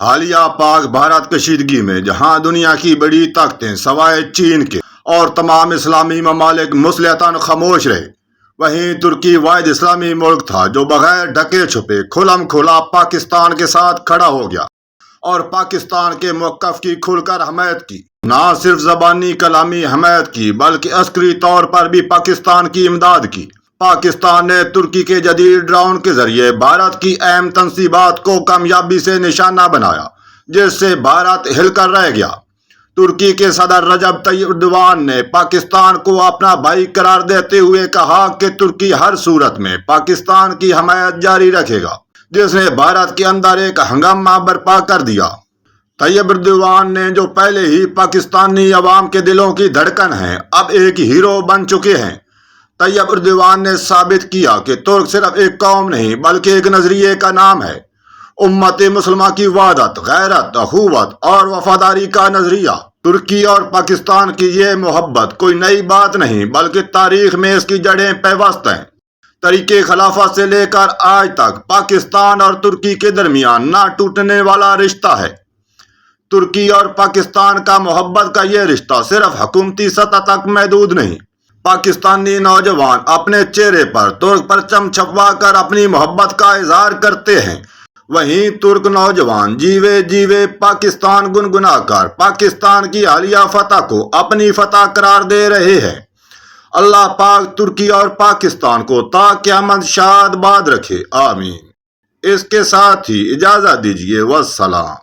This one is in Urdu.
حالیہ پاک بھارت کشیدگی میں جہاں دنیا کی بڑی طاقتیں سوائے چین کے اور تمام اسلامی ممالک مسلحتاً خاموش رہے، وہیں ترکی واحد اسلامی ملک تھا جو بغیر ڈھکے چھپے کھلم کھلا پاکستان کے ساتھ کھڑا ہو گیا اور پاکستان کے موقف کی کھل کر حمایت کی۔ نہ صرف زبانی کلامی حمایت کی بلکہ عسکری طور پر بھی پاکستان کی امداد کی۔ پاکستان نے ترکی کے جدید ڈرون کے ذریعے بھارت کی اہم تنصیبات کو کامیابی سے نشانہ بنایا، جس سے بھارت ہل کر رہ گیا۔ ترکی کے صدر رجب طیب ایردوان نے پاکستان کو اپنا بھائی قرار دیتے ہوئے کہا کہ ترکی ہر صورت میں پاکستان کی حمایت جاری رکھے گا، جس نے بھارت کے اندر ایک ہنگامہ برپا کر دیا۔ طیب ایردوان نے جو پہلے ہی پاکستانی عوام کے دلوں کی دھڑکن ہیں، اب ایک ہیرو بن چکے ہیں۔ طیب ایردوان نے ثابت کیا کہ ترک صرف ایک قوم نہیں بلکہ ایک نظریے کا نام ہے، امت مسلمہ کی وحدت، غیرت، اخوت اور وفاداری کا نظریہ۔ ترکی اور پاکستان کی یہ محبت کوئی نئی بات نہیں بلکہ تاریخ میں اس کی جڑیں پیوست ہیں۔ طریقے خلافت سے لے کر آج تک پاکستان اور ترکی کے درمیان نہ ٹوٹنے والا رشتہ ہے۔ ترکی اور پاکستان کا محبت کا یہ رشتہ صرف حکومتی سطح تک محدود نہیں۔ پاکستانی نوجوان اپنے چہرے پر ترک پرچم چھپوا کر اپنی محبت کا اظہار کرتے ہیں، وہیں ترک نوجوان جیوے جیوے پاکستان گنگنا کر پاکستان کی حالیہ فتح کو اپنی فتح قرار دے رہے ہیں۔ اللہ پاک ترکی اور پاکستان کو تا قیامت شاد باد رکھے، آمین۔ اس کے ساتھ ہی اجازت دیجیے، والسلام۔